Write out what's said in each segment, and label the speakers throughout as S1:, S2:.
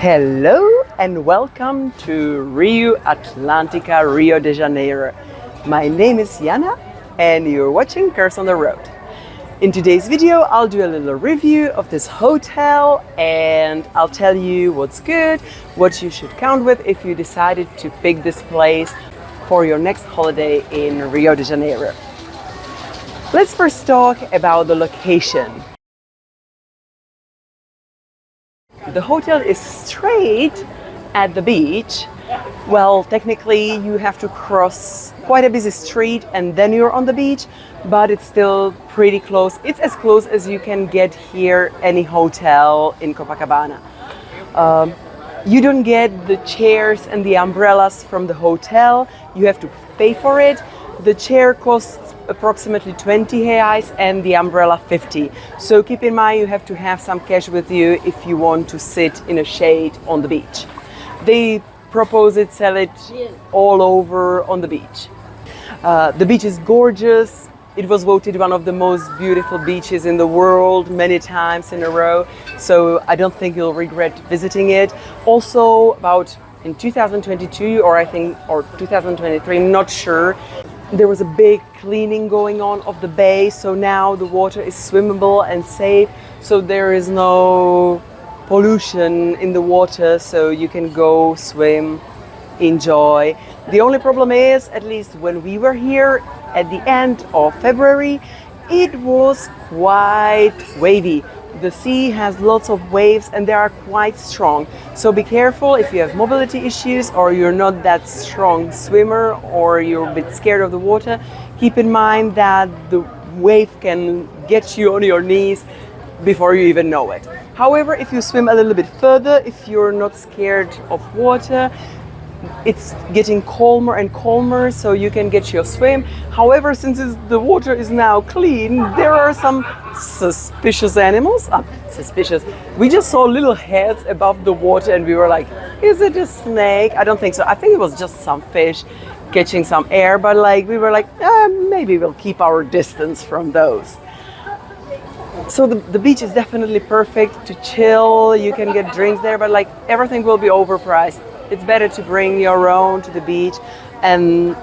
S1: Hello and welcome to Rio Atlantica, Rio de Janeiro. My name is Jana and you're watching Cars on the Road. In today's video, I'll do a little review of this hotel and I'll tell you what's good, what you should count with if you decided to pick this place for your next holiday in Rio de Janeiro. Let's first talk about the location. The hotel is straight at the beach. Well, technically you have to cross quite a busy street and then you're on the beach, but it's still pretty close. It's as close as you can get here any hotel in Copacabana. You don't get the chairs and the umbrellas from the hotel. You have to pay for it. The chair costs approximately 20 reais and the umbrella 50. So keep in mind you have to have some cash with you if you want to sit in a shade on the beach. They propose it, sell it all over on the beach. The beach is gorgeous. It was voted one of the most beautiful beaches in the world many times in a row. So I don't think you'll regret visiting it. Also about in 2022 or 2023, not sure, there was a big cleaning going on of the bay, so now the water is swimmable and safe, so there is no pollution in the water, so you can go swim, enjoy. The only problem is, at least when we were here at the end of February, it was quite wavy. The sea has lots of waves and they are quite strong. So be careful if you have mobility issues or you're not that strong swimmer or you're a bit scared of the water. Keep in mind that the wave can get you on your knees before you even know it. However, if you swim a little bit further, if you're not scared of water, it's getting calmer and calmer, so you can get your swim. However, since the water is now clean, there are some suspicious animals. Suspicious. We just saw little heads above the water and we were like, is it a snake? I don't think so. I think it was just some fish catching some air, but we were like, maybe we'll keep our distance from those. So the beach is definitely perfect to chill. You can get drinks there, but everything will be overpriced. It's better to bring your own to the beach and,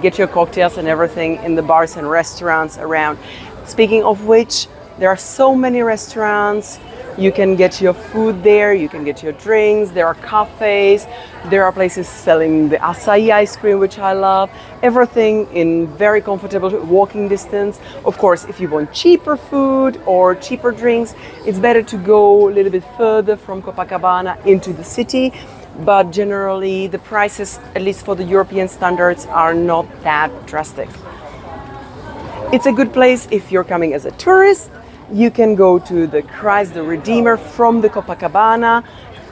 S1: get your cocktails and everything in the bars and restaurants around. Speaking of which, there are so many restaurants. You can get your food there, you can get your drinks, there are cafes, there are places selling the acai ice cream, which I love. Everything in very comfortable walking distance. Of course, if you want cheaper food or cheaper drinks, it's better to go a little bit further from Copacabana into the city. But generally the prices, at least for the European standards, are not that drastic. It's a good place if you're coming as a tourist. You can go to the Christ the Redeemer from the Copacabana,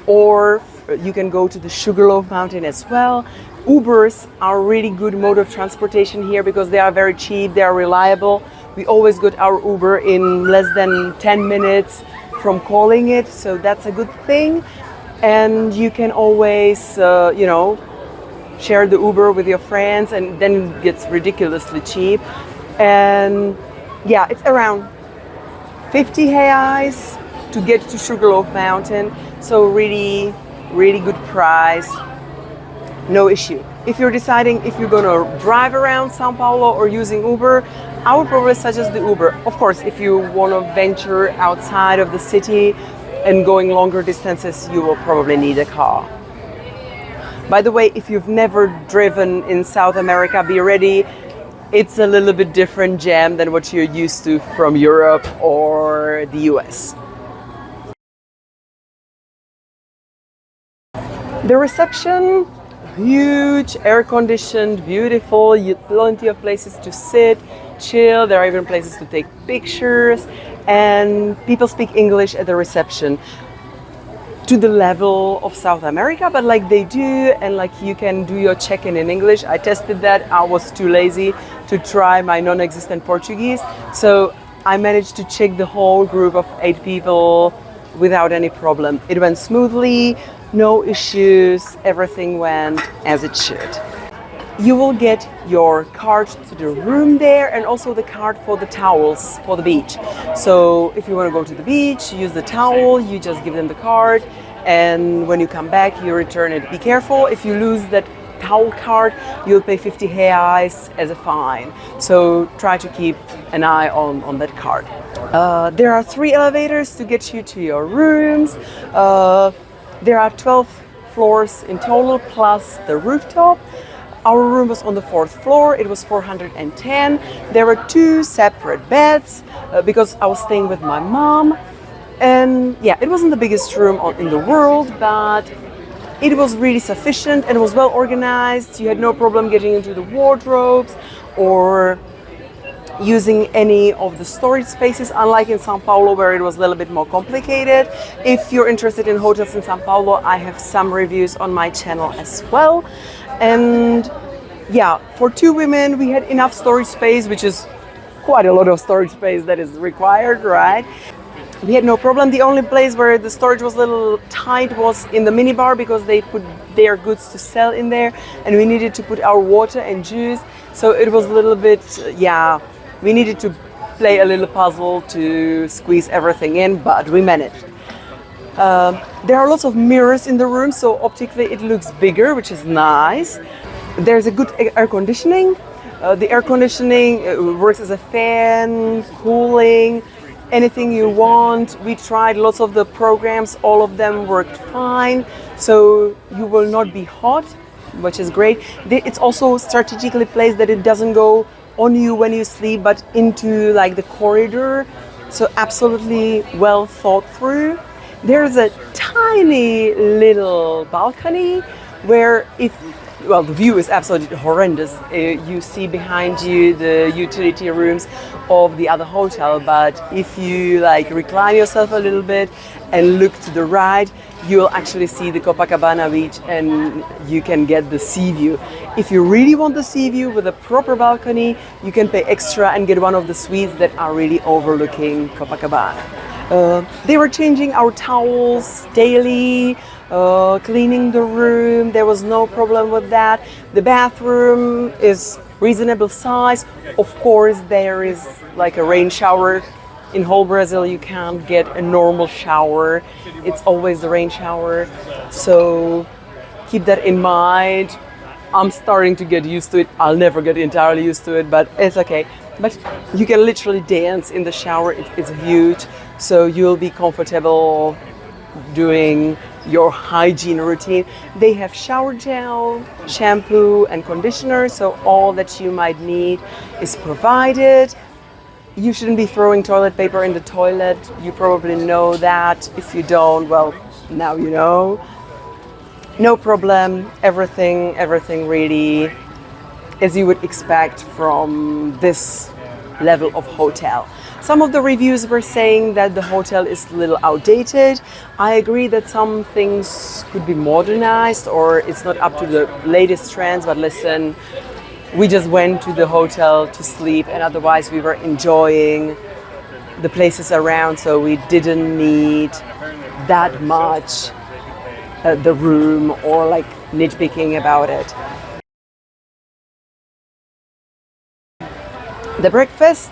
S1: or you can go to the Sugarloaf Mountain as well. Ubers are a really good mode of transportation here because they are very cheap, they are reliable. We always got our Uber in less than 10 minutes from calling it, so that's a good thing. And you can always, share the Uber with your friends and then it gets ridiculously cheap. And yeah, it's around 50 reais to get to Sugarloaf Mountain. So really, really good price, no issue. If you're deciding if you're gonna drive around Sao Paulo or using Uber, I would probably suggest the Uber. Of course, if you wanna venture outside of the city, and going longer distances, you will probably need a car. By the way, if you've never driven in South America, be ready. It's a little bit different jam than what you're used to from Europe or the US. The reception, huge, air-conditioned, beautiful, plenty of places to sit, chill. There are even places to take pictures, and people speak English at the reception. to the level of South America, but like they do, and like you can do your check-in in English. I tested that. I was too lazy to try my non-existent Portuguese, so I managed to check the whole group of 8 people without any problem. It went smoothly, no issues, everything went as it should. You will get your card to the room there and also the card for the towels for the beach. So if you want to go to the beach, use the towel, you just give them the card, and when you come back, you return it. Be careful, if you lose that towel card, you'll pay 50 reais as a fine. So try to keep an eye on that card. There are 3 elevators to get you to your rooms. There are 12 floors in total plus the rooftop. Our room was on the 4th floor, it was 410. There were 2 separate beds because I was staying with my mom. And yeah, it wasn't the biggest room in the world, but it was really sufficient and it was well organized. You had no problem getting into the wardrobes or using any of the storage spaces, unlike in Sao Paulo where it was a little bit more complicated. If you're interested in hotels in Sao Paulo, I have some reviews on my channel as well. And yeah, for 2 women we had enough storage space, which is quite a lot of storage space that is required, right? We had no problem. The only place where the storage was a little tight was in the minibar because they put their goods to sell in there and we needed to put our water and juice. So it was a little bit, yeah, we needed to play a little puzzle to squeeze everything in, but we managed. There are lots of mirrors in the room, so optically it looks bigger, which is nice. There's a good air conditioning. The air conditioning works as a fan, cooling, anything you want. We tried lots of the programs, all of them worked fine, so you will not be hot, which is great. It's also strategically placed that it doesn't go on you when you sleep, but into like the corridor, so absolutely well thought through. There's a tiny little balcony where the view is absolutely horrendous. You see behind you the utility rooms of the other hotel, but if you like recline yourself a little bit and look to the right, you'll actually see the Copacabana beach and you can get the sea view. If you really want the sea view with a proper balcony, you can pay extra and get one of the suites that are really overlooking Copacabana. They were changing our towels daily, cleaning the room. There was no problem with that. The bathroom is reasonable size. Of course, there is like a rain shower. In whole Brazil, you can't get a normal shower. It's always the rain shower. So keep that in mind. I'm starting to get used to it. I'll never get entirely used to it, but it's okay. But you can literally dance in the shower. It's huge. So you'll be comfortable doing your hygiene routine. They have shower gel, shampoo and conditioner, so all that you might need is provided. You shouldn't be throwing toilet paper in the toilet. You probably know that. If you don't, well, now you know. No problem. Everything really as you would expect from this level of hotel. Some of the reviews were saying that the hotel is a little outdated. I agree that some things could be modernized or it's not up to the latest trends, but listen, we just went to the hotel to sleep and otherwise we were enjoying the places around, so we didn't need that much the room or like nitpicking about it. The breakfast,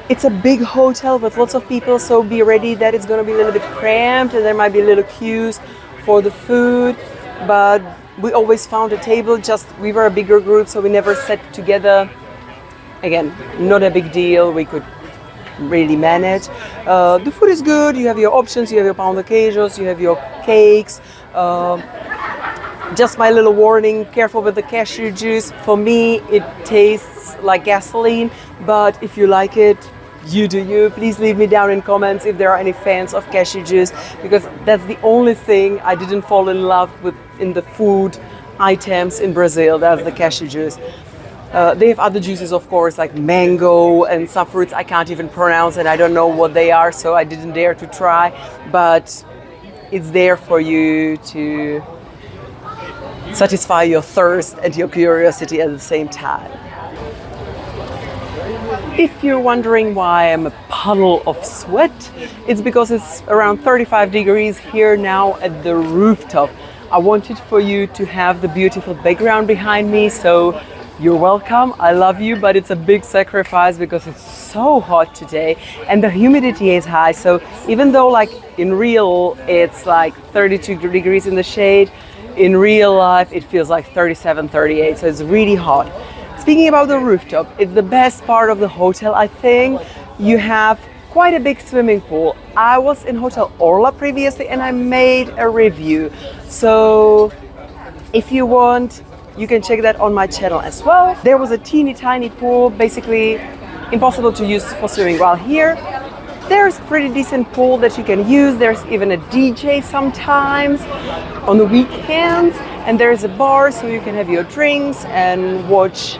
S1: it's a big hotel with lots of people, so be ready that it's going to be a little bit cramped and there might be little queues for the food, but we always found a table. Just we were a bigger group, so we never sat together. Again, not a big deal, we could really manage. The food is good, you have your options, you have your pão de queijos, you have your cakes. Just my little warning, careful with the cashew juice. For me, it tastes like gasoline, but if you like it, you do you. Please leave me down in comments if there are any fans of cashew juice, because that's the only thing I didn't fall in love with in the food items in Brazil. That's the cashew juice. They have other juices, of course, like mango and some fruits I can't even pronounce and I don't know what they are, so I didn't dare to try. But it's there for you to satisfy your thirst and your curiosity at the same time. If you're wondering why I'm a puddle of sweat, it's because it's around 35 degrees here now at the rooftop. I wanted for you to have the beautiful background behind me, so you're welcome. I love you, but it's a big sacrifice because it's so hot today and the humidity is high. So even though like in real it's like 32 degrees in the shade, in real life it feels like 37, 38, so it's really hot. Speaking about the rooftop, it's the best part of the hotel, I think. You have quite a big swimming pool. I was in Hotel Orla previously and I made a review. So if you want, you can check that on my channel as well. There was a teeny tiny pool, basically impossible to use for swimming. While here, there's pretty decent pool that you can use. There's even a DJ sometimes on the weekends. And there's a bar so you can have your drinks and watch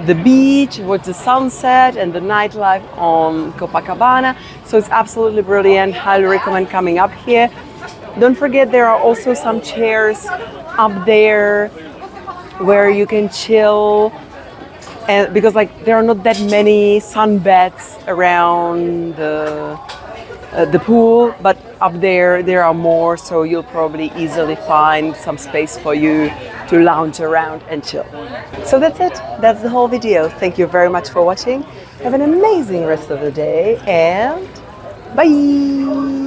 S1: the beach, watch the sunset and the nightlife on Copacabana. So it's absolutely brilliant. Highly recommend coming up here. Don't forget there are also some chairs up there where you can chill, and because like there are not that many sunbeds around the pool, but up there are more, so you'll probably easily find some space for you to lounge around and chill. So that's it. That's the whole video. Thank you very much for watching. Have an amazing rest of the day and bye!